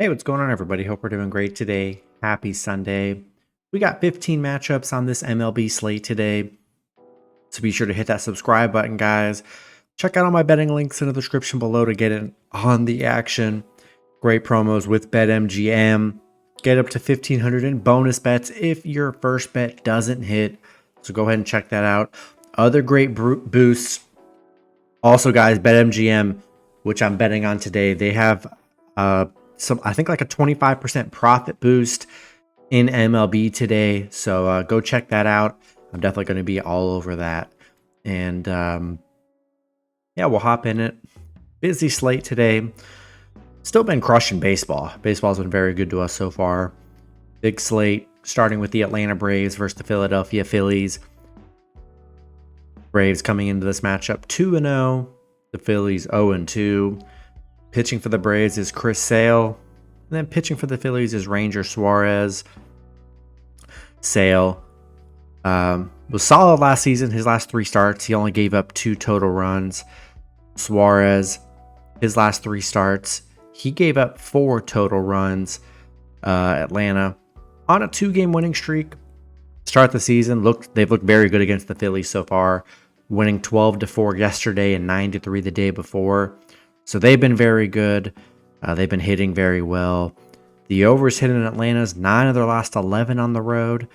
Hey, what's going on, everybody? Hope we're doing great today. Happy Sunday. We got 15 matchups on this MLB slate today, so be sure to hit that subscribe button, guys. Check out all my betting links in the description below to get in on the action. Great promos with BetMGM. Get up to $1,500 in bonus bets if your first bet doesn't hit. So go ahead and check that out. Other great boosts. Also, guys, BetMGM, which I'm betting on today, they have I think like a 25% profit boost in MLB today. So go check that out. I'm definitely going to be all over that. And yeah, we'll hop in it. Busy slate today. Still been crushing baseball. Baseball's been very good to us so far. Big slate, starting with the Atlanta Braves versus the Philadelphia Phillies. Braves coming into this matchup 2-0. The Phillies 0-2. Pitching for the Braves is Chris Sale. And then pitching for the Phillies is Ranger Suarez. Sale was solid last season. His last 3 starts, he only gave up 2 total runs. Suarez, his last 3 starts, he gave up 4 total runs. Atlanta on a 2-game winning streak. Start the season, they've looked very good against the Phillies so far, winning 12-4 yesterday and 9-3 the day before. So they've been very good. They've been hitting very well. The overs hit in Atlanta's 9 of their last 11 on the road.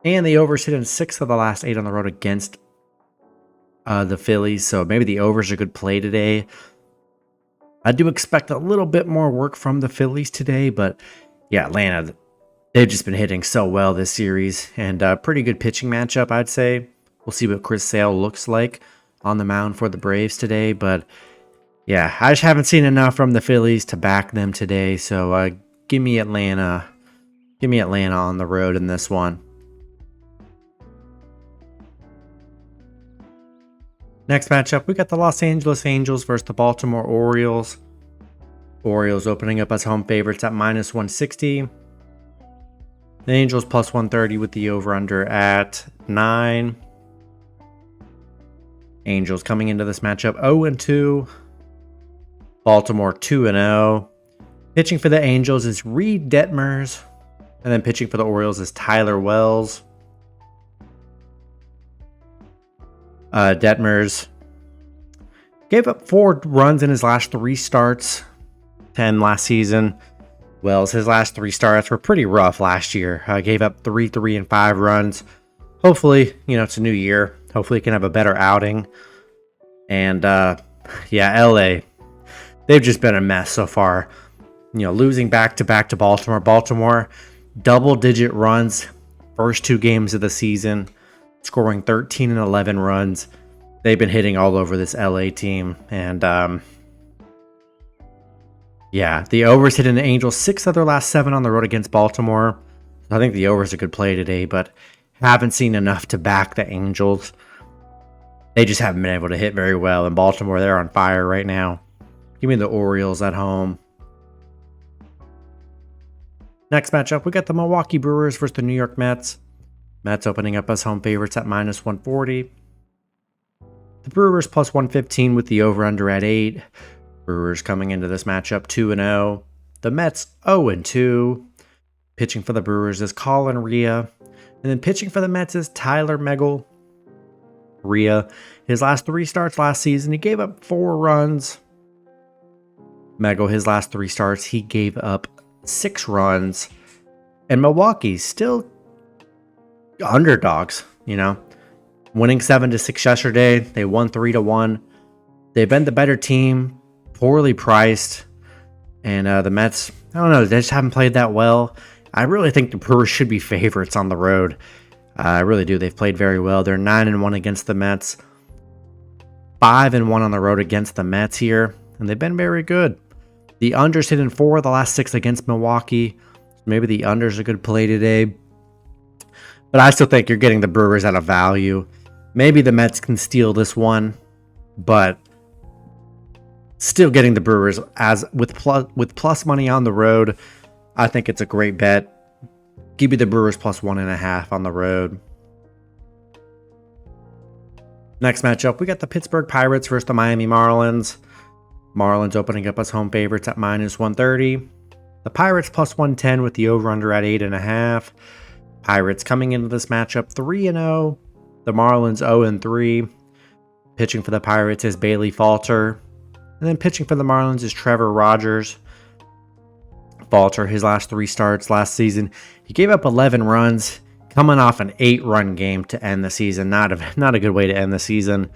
And the overs hit in 6 of the last 8 on the road against the Phillies. So maybe the overs are a good play today. I do expect a little bit more work from the Phillies today. But yeah, Atlanta, they've just been hitting so well this series. And a pretty good pitching matchup, I'd say. We'll see what Chris Sale looks like on the mound for the Braves today. But yeah, I just haven't seen enough from the Phillies to back them today. So give me Atlanta. Give me Atlanta on the road in this one. Next matchup, we got the Los Angeles Angels versus the Baltimore Orioles. Orioles opening up as home favorites at -160. The Angels plus 130 with the over-under at 9. Angels coming into this matchup 0-2. Baltimore 2-0. Pitching for the Angels is Reed Detmers. And then pitching for the Orioles is Tyler Wells. Detmers gave up 4 runs in his last 3 starts. 10 last season. Wells, his last 3 starts were pretty rough last year. Gave up 3, 3, and 5 runs. Hopefully, it's a new year. Hopefully he can have a better outing. And yeah, LA, they've just been a mess so far. Losing back-to-back to Baltimore. Baltimore, double-digit runs first 2 games of the season, scoring 13 and 11 runs. They've been hitting all over this LA team. And yeah, the overs hit in the Angels 6 of their last 7 on the road against Baltimore. I think the overs are a good play today, but haven't seen enough to back the Angels. They just haven't been able to hit very well. In Baltimore, they're on fire right now. Give me the Orioles at home. Next matchup, we got the Milwaukee Brewers versus the New York Mets. Mets opening up as home favorites at -140. The Brewers plus 115 with the over-under at 8. Brewers coming into this matchup 2-0. The Mets 0-2. Pitching for the Brewers is Colin Rea. And then pitching for the Mets is Tyler Megal. Rea, his last 3 starts last season, he gave up 4 runs. Megal, his last 3 starts, he gave up 6 runs. And Milwaukee still underdogs, winning 7-6 yesterday. They won 3-1. They've been the better team, poorly priced. And the Mets, I don't know, they just haven't played that well. I really think the Brewers should be favorites on the road. I really do. They've played very well. They're 9-1 against the Mets. 5-1 on the road against the Mets here. And they've been very good. The unders hit in 4 of the last 6 against Milwaukee. Maybe the unders are a good play today. But I still think you're getting the Brewers at a value. Maybe the Mets can steal this one. But still getting the Brewers as with plus money on the road. I think it's a great bet. Give me the Brewers plus 1.5 on the road. Next matchup, we got the Pittsburgh Pirates versus the Miami Marlins. Marlins opening up as home favorites at -130. The Pirates plus 110 with the over-under at 8.5. Pirates coming into this matchup 3-0. The Marlins 0-3. Pitching for the Pirates is Bailey Falter. And then pitching for the Marlins is Trevor Rogers. Falter, his last 3 starts last season, he gave up 11 runs, coming off an 8-run game to end the season. Not a good way to end the season.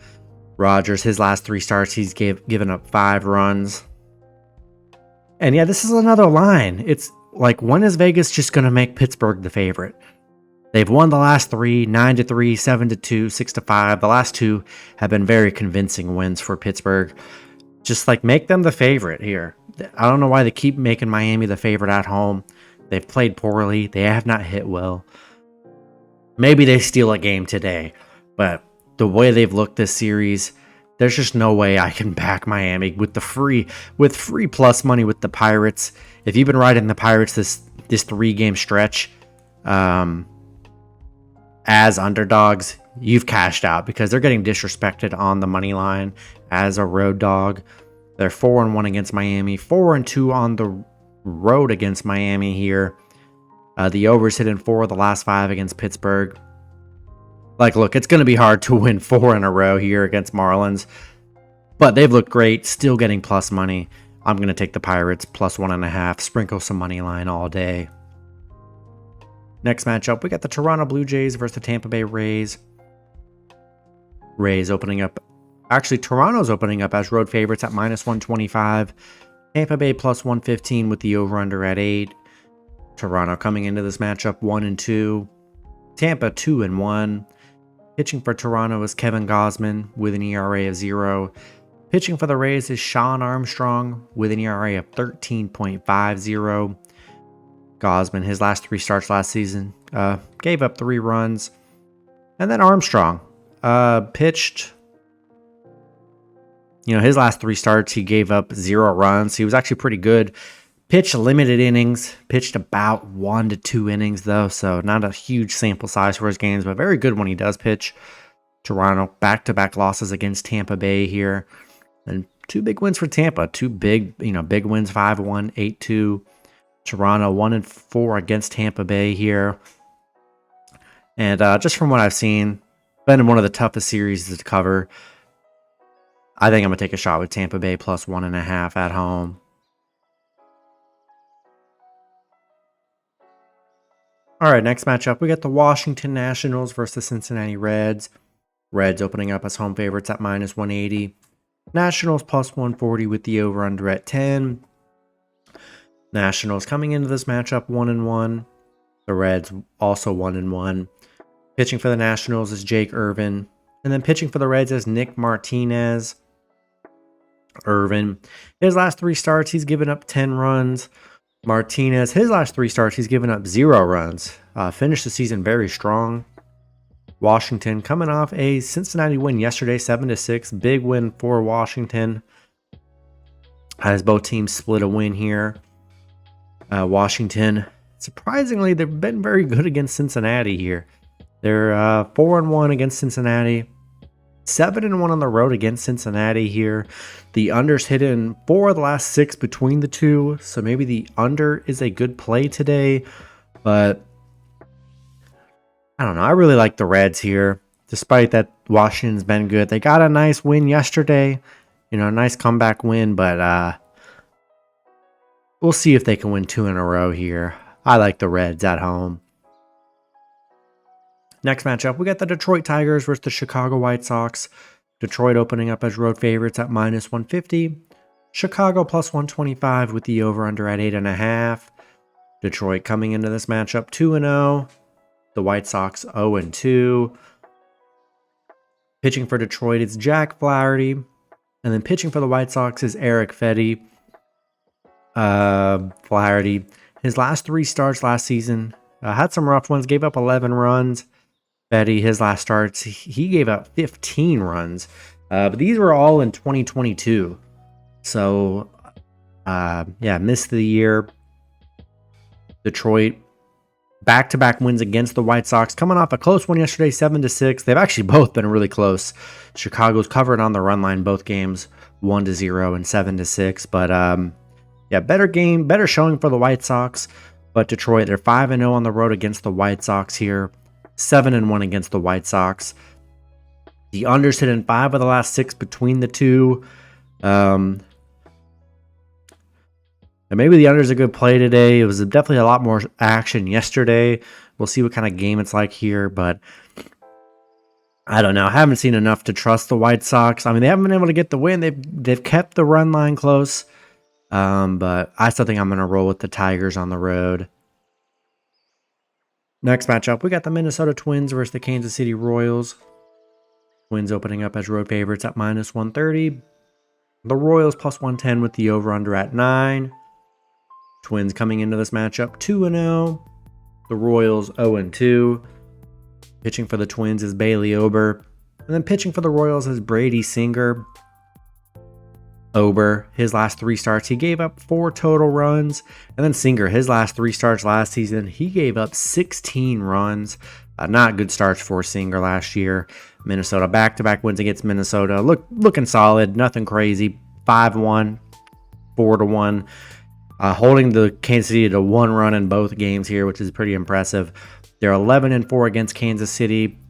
Rogers, his last 3 starts, he's given up 5 runs. And yeah, this is another line. It's like, when is Vegas just going to make Pittsburgh the favorite? They've won the last 3, 9-3, 7-2, 6-5. The last 2 have been very convincing wins for Pittsburgh. Just like, make them the favorite here. I don't know why they keep making Miami the favorite at home. They've played poorly. They have not hit well. Maybe they steal a game today, but the way they've looked this series, there's just no way I can back Miami with free plus money with the Pirates. If you've been riding the Pirates this 3-game stretch as underdogs, you've cashed out because they're getting disrespected on the money line as a road dog. They're 4-1 against Miami, 4-2 on the road against Miami here. The overs hit in 4 of the last 5 against Pittsburgh. Like, look, it's going to be hard to win 4 in a row here against Marlins, but they've looked great, still getting plus money. I'm going to take the Pirates plus 1.5, sprinkle some money line all day. Next matchup, we got the Toronto Blue Jays versus the Tampa Bay Rays. Rays opening up. Actually, Toronto's opening up as road favorites at minus 125. Tampa Bay plus 115 with the over-under at 8. Toronto coming into this matchup 1-2. Tampa 2-1. Pitching for Toronto is Kevin Gausman with an ERA of 0. Pitching for the Rays is Sean Armstrong with an ERA of 13.50. Gausman, his last 3 starts last season, gave up 3 runs. And then Armstrong pitched. His last 3 starts, he gave up 0 runs. He was actually pretty good. Pitched limited innings, pitched about 1 to 2 innings though, so not a huge sample size for his games, but very good when he does pitch. Toronto back-to-back losses against Tampa Bay here, and 2 big wins for Tampa. 2 big wins, 5-1, 8-2. Toronto 1-4 against Tampa Bay here, and just from what I've seen, been one of the toughest series to cover. I think I'm gonna take a shot with Tampa Bay plus 1.5 at home. All right, next matchup, we got the Washington Nationals versus the Cincinnati Reds. Reds opening up as home favorites at minus 180. Nationals plus 140 with the over-under at 10. Nationals coming into this matchup 1-1. The Reds also 1-1. Pitching for the Nationals is Jake Irvin. And then pitching for the Reds is Nick Martinez. Irvin, his last 3 starts, he's given up 10 runs. Martinez, his last 3 starts, he's given up 0 runs. Finished the season very strong. Washington coming off a Cincinnati win yesterday, 7-6. Big win for Washington. As both teams split a win here. Washington, surprisingly, they've been very good against Cincinnati here. They're 4-1 against Cincinnati. 7-1 on the road against Cincinnati here. The under's hit in 4 of the last 6 between the two, so maybe the under is a good play today. But I don't know. I really like the Reds here, despite that Washington's been good. They got a nice win yesterday, a nice comeback win, but we'll see if they can win 2 in a row here. I like the Reds at home. Next matchup, we got the Detroit Tigers versus the Chicago White Sox. Detroit opening up as road favorites at minus 150. Chicago plus 125 with the over-under at 8.5. Detroit coming into this matchup 2-0. The White Sox 0-2. Pitching for Detroit is Jack Flaherty. And then pitching for the White Sox is Eric Fedde. Flaherty, his last 3 starts last season, had some rough ones, gave up 11 runs. Fedde, his last starts, he gave up 15 runs. But these were all in 2022. So, missed the year. Detroit, back-to-back wins against the White Sox. Coming off a close one yesterday, 7-6. They've actually both been really close. Chicago's covered on the run line both games, 1-0 and 7-6. But, Yeah, better game, better showing for the White Sox. But Detroit, they're 5-0 on the road against the White Sox here. 7-1 against the White Sox. The unders hit in 5 of the last 6 between the two. And maybe the under's a good play today. It was definitely a lot more action yesterday. We'll see what kind of game it's like here, but I don't know. I haven't seen enough to trust the White Sox. I mean, they haven't been able to get the win. They've kept the run line close, but I still think I'm going to roll with the Tigers on the road. Next matchup, we got the Minnesota Twins versus the Kansas City Royals. Twins opening up as road favorites at -130. The Royals +110 with the over-under at 9. Twins coming into this matchup 2-0. The Royals 0-2. Pitching for the Twins is Bailey Ober. And then pitching for the Royals is Brady Singer. Ober, his last 3 starts, he gave up 4 total runs. And then Singer, his last 3 starts last season, he gave up 16 runs. Not good starts for Singer last year. Minnesota back-to-back wins against Minnesota. Looking solid, nothing crazy. 5-1, 4-1. Holding the Kansas City to 1 run in both games here, which is pretty impressive. They're 11-4 against Kansas City.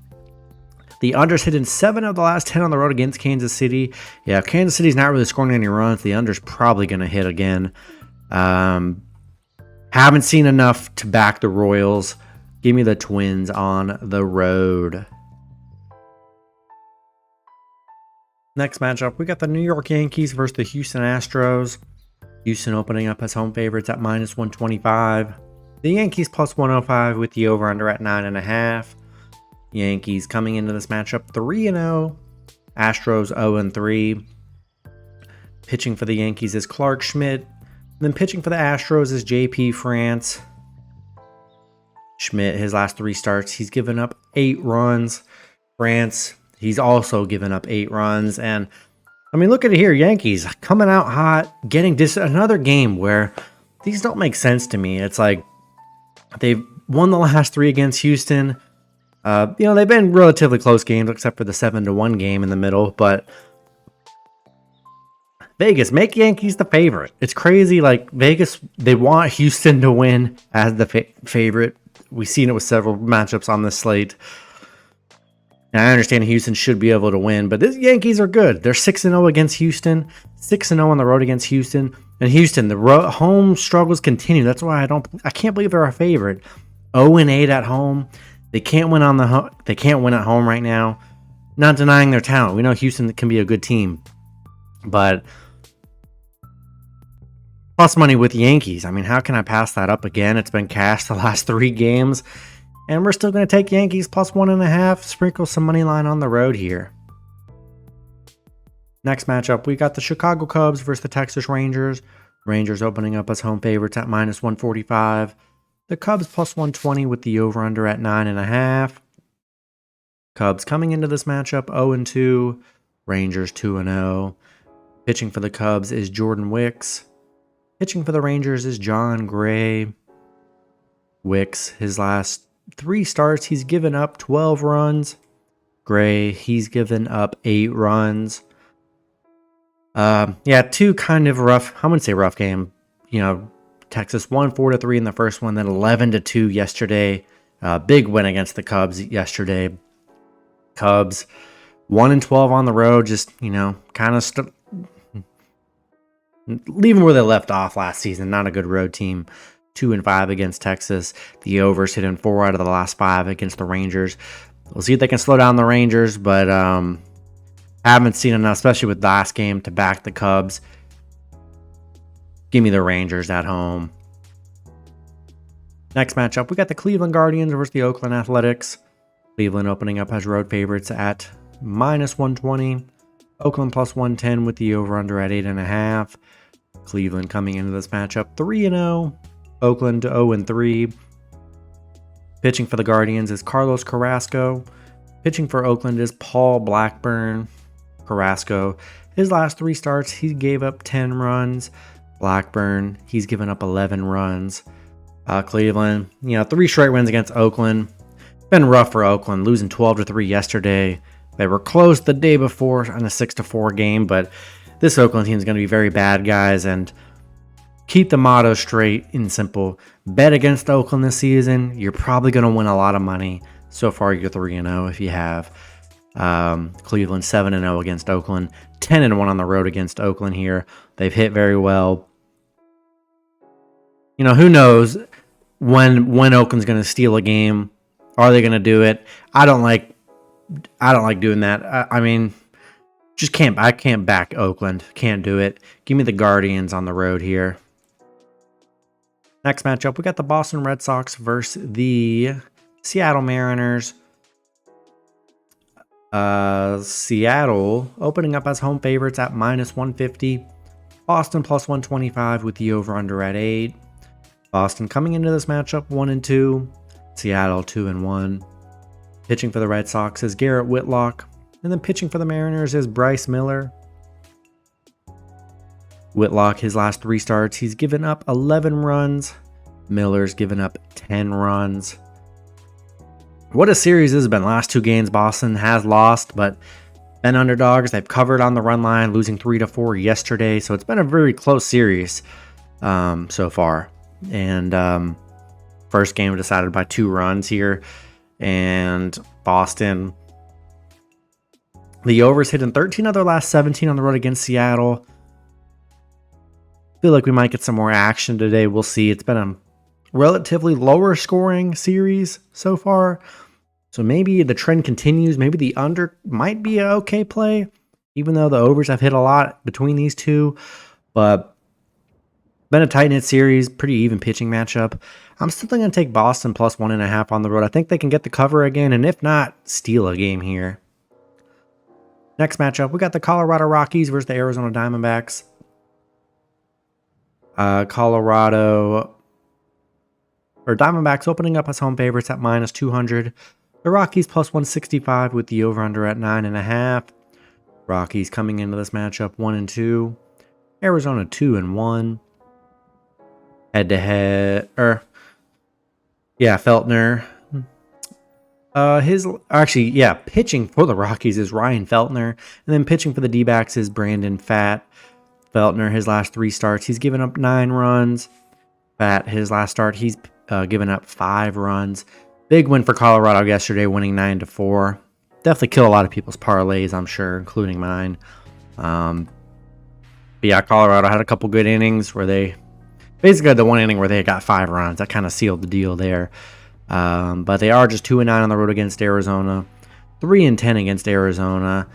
The unders hit in 7 of the last 10 on the road against Kansas City. Yeah, if Kansas City's not really scoring any runs, the under's probably going to hit again. Haven't seen enough to back the Royals. Give me the Twins on the road. Next matchup, we got the New York Yankees versus the Houston Astros. Houston opening up as home favorites at -125. The Yankees +105 with the over-under at 9.5. Yankees coming into this matchup 3-0. Astros 0-3. Pitching for the Yankees is Clark Schmidt. And then pitching for the Astros is JP France. Schmidt, his last 3 starts, he's given up 8 runs. France, he's also given up 8 runs. And I mean, look at it here. Yankees coming out hot, getting another game where these don't make sense to me. It's like they've won the last 3 against Houston. They've been relatively close games except for the 7-1 game in the middle. But Vegas, make Yankees the favorite. It's crazy. Like Vegas, they want Houston to win as the favorite. We've seen it with several matchups on this slate. And I understand Houston should be able to win, but these Yankees are good. They're 6-0 against Houston, 6-0 on the road against Houston. And Houston, the home struggles continue. That's why I can't believe they're a favorite. 0-8 at home. They can't win they can't win at home right now. Not denying their talent. We know Houston can be a good team, but plus money with Yankees. I mean, how can I pass that up again? It's been cashed the last 3 games. And we're still going to take Yankees +1.5. Sprinkle some money line on the road here. Next matchup, we got the Chicago Cubs versus the Texas Rangers. Rangers opening up as home favorites at -145. The Cubs +120 with the over-under at 9.5. Cubs coming into this matchup 0-2. Rangers 2-0. Pitching for the Cubs is Jordan Wicks. Pitching for the Rangers is John Gray. Wicks, his last 3 starts, he's given up 12 runs. Gray, he's given up 8 runs. 2 kind of rough, I wouldn't say rough game. Texas won 4-3 in the first one, then 11-2 yesterday. Big win against the Cubs yesterday. Cubs 1-12 on the road, just, kind of leaving where they left off last season. Not a good road team. 2-5 against Texas. The overs hit in 4 out of the last 5 against the Rangers. We'll see if they can slow down the Rangers, but haven't seen enough, especially with last game, to back the Cubs. Give me the Rangers at home. Next matchup, we got the Cleveland Guardians versus the Oakland Athletics. Cleveland opening up as road favorites at -120. Oakland +110 with the over-under at 8.5. Cleveland coming into this matchup 3-0. Oakland 0-3. Pitching for the Guardians is Carlos Carrasco. Pitching for Oakland is Paul Blackburn. Carrasco, his last 3 starts, he gave up 10 runs. Blackburn, he's given up 11 runs. Cleveland, 3 straight wins against Oakland. Been rough for Oakland, losing 12-3 yesterday. They were close the day before on a 6-4 game, but this Oakland team is going to be very bad, guys, and keep the motto straight and simple. Bet against Oakland this season. You're probably going to win a lot of money. So far, you're 3-0 if you have. Cleveland 7-0 against Oakland. 10-1 on the road against Oakland here. They've hit very well. You know, who knows when Oakland's going to steal a game. Are they going to do it? I don't like doing that. I mean, just can't. I can't back Oakland. Can't do it. Give me the Guardians on the road here. Next matchup, we got the Boston Red Sox versus the Seattle Mariners. Seattle opening up as home favorites at -150. Boston +125 with the over/under at 8. Boston coming into this matchup 1-2. Seattle 2-1. Pitching for the Red Sox is Garrett Whitlock. And then pitching for the Mariners is Bryce Miller. Whitlock, his last 3 starts, he's given up 11 runs. Miller's given up 10 runs. What a series this has been. Last 2 games, Boston has lost, but been underdogs. They've covered on the run line, losing 3-4 yesterday. So it's been a very close series so far. And first game decided by 2 runs here. And Boston, the overs hit in 13 of their last 17 on the road against Seattle. Feel like we might get some more action today. We'll see. It's been a relatively lower scoring series so far. So maybe the trend continues. Maybe the under might be an okay play, even though the overs have hit a lot between these two. But been a tight-knit series, pretty even pitching matchup. I'm still going to take Boston +1.5 on the road. I think they can get the cover again, and if not, steal a game here. Next matchup, we got the Colorado Rockies versus the Arizona Diamondbacks. Diamondbacks opening up as home favorites at -200. The Rockies +165 with the over/under at 9.5. Rockies coming into this matchup 1-2. Arizona 2-1. Head-to-head, Feltner. Pitching for the Rockies is Ryan Feltner, and then pitching for the D-backs is Brandon Pfaadt. Feltner, his last 3 starts, he's given up 9 runs. Pfaadt, his last start, he's given up 5 runs. Big win for Colorado yesterday, winning 9-4. Definitely kill a lot of people's parlays, I'm sure, including mine. Colorado had a couple good innings where they basically had the one inning where they got 5 runs. That kind of sealed the deal there. But they are just 2-9 on the road against Arizona, 3-10 against Arizona.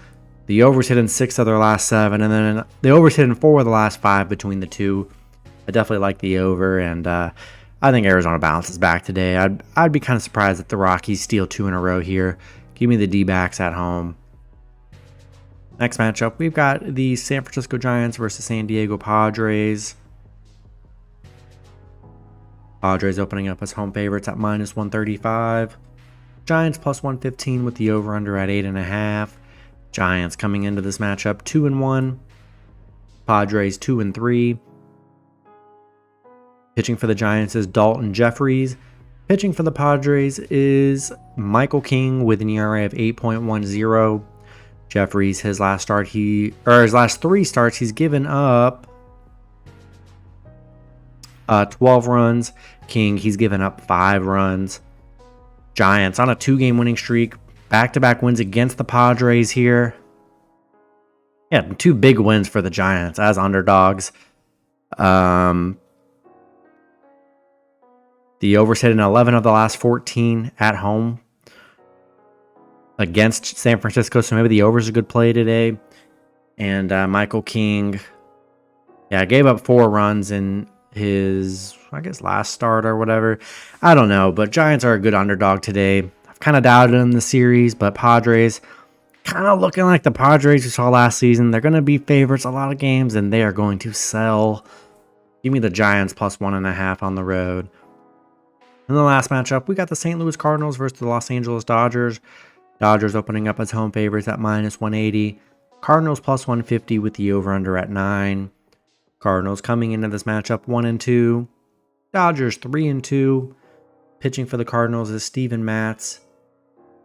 The overs hit in 6 of their last 7, and then the overs hit in 4 of the last 5 between the two. I definitely like the over, and I think Arizona bounces back today. I'd be kind of surprised if the Rockies steal 2 in a row here. Give me the D-backs at home. Next matchup, we've got the San Francisco Giants versus San Diego Padres. Padres opening up as home favorites at -135. Giants +115 with the over/under at 8.5. Giants coming into this matchup 2-1. Padres 2-3. Pitching for the Giants is Dalton Jeffries. Pitching for the Padres is Michael King with an ERA of 8.10. Jeffries, his last 3 starts, he's given up 12 runs. King, he's given up 5 runs. Giants on a 2-game winning streak. Back-to-back wins against the Padres here. Yeah, 2 big wins for the Giants as underdogs. The overs hit in 11 of the last 14 at home against San Francisco, so maybe the over's a good play today. And Michael King, gave up 4 runs in his, last start or whatever. I don't know, but Giants are a good underdog today. I've kind of doubted them in the series, but Padres, kind of looking like the Padres we saw last season. They're going to be favorites a lot of games, and they are going to sell. Give me the Giants +1.5 on the road. In the last matchup, we got the St. Louis Cardinals versus the Los Angeles Dodgers. Dodgers opening up as home favorites at -180. Cardinals +150 with the over/under at 9. Cardinals coming into this matchup 1-2. Dodgers 3-2. Pitching for the Cardinals is Steven Matz.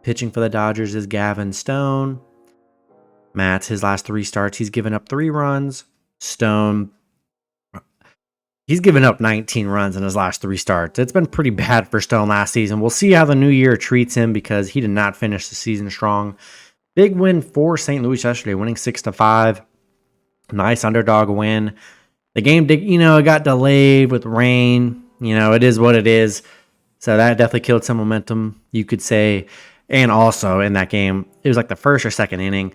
Pitching for the Dodgers is Gavin Stone. Matz, his last 3 starts, he's given up 3 runs. Stone, He's given up 19 runs in his last 3 starts. It's been pretty bad for Stone last season. We'll see how the new year treats him because he did not finish the season strong. Big win for St. Louis yesterday, winning 6-5. Nice underdog win. The game did, it got delayed with rain. It is what it is. So that definitely killed some momentum, you could say. And also in that game, it was like the first or second inning.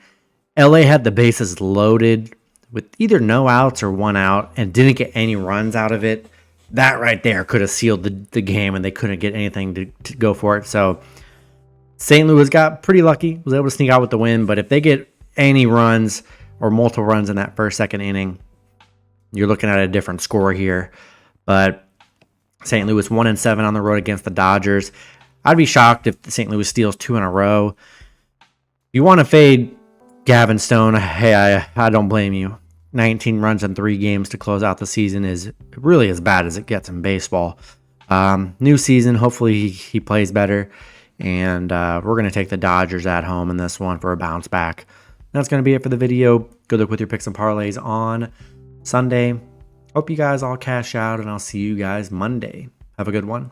LA had the bases loaded with either no outs or 1 out and didn't get any runs out of it. That right there could have sealed the game, and they couldn't get anything to go for it. So St. Louis got pretty lucky, was able to sneak out with the win. But if they get any runs or multiple runs in that first, second inning, you're looking at a different score here. But St. Louis 1-7 on the road against the Dodgers. I'd be shocked if St. Louis steals 2 in a row. If you want to fade Gavin Stone, hey, I don't blame you. 19 runs in 3 games to close out the season is really as bad as it gets in baseball. New season, hopefully he plays better. And we're going to take the Dodgers at home in this one for a bounce back. That's going to be it for the video. Good luck with your picks and parlays on Sunday. Hope you guys all cash out, and I'll see you guys Monday. Have a good one.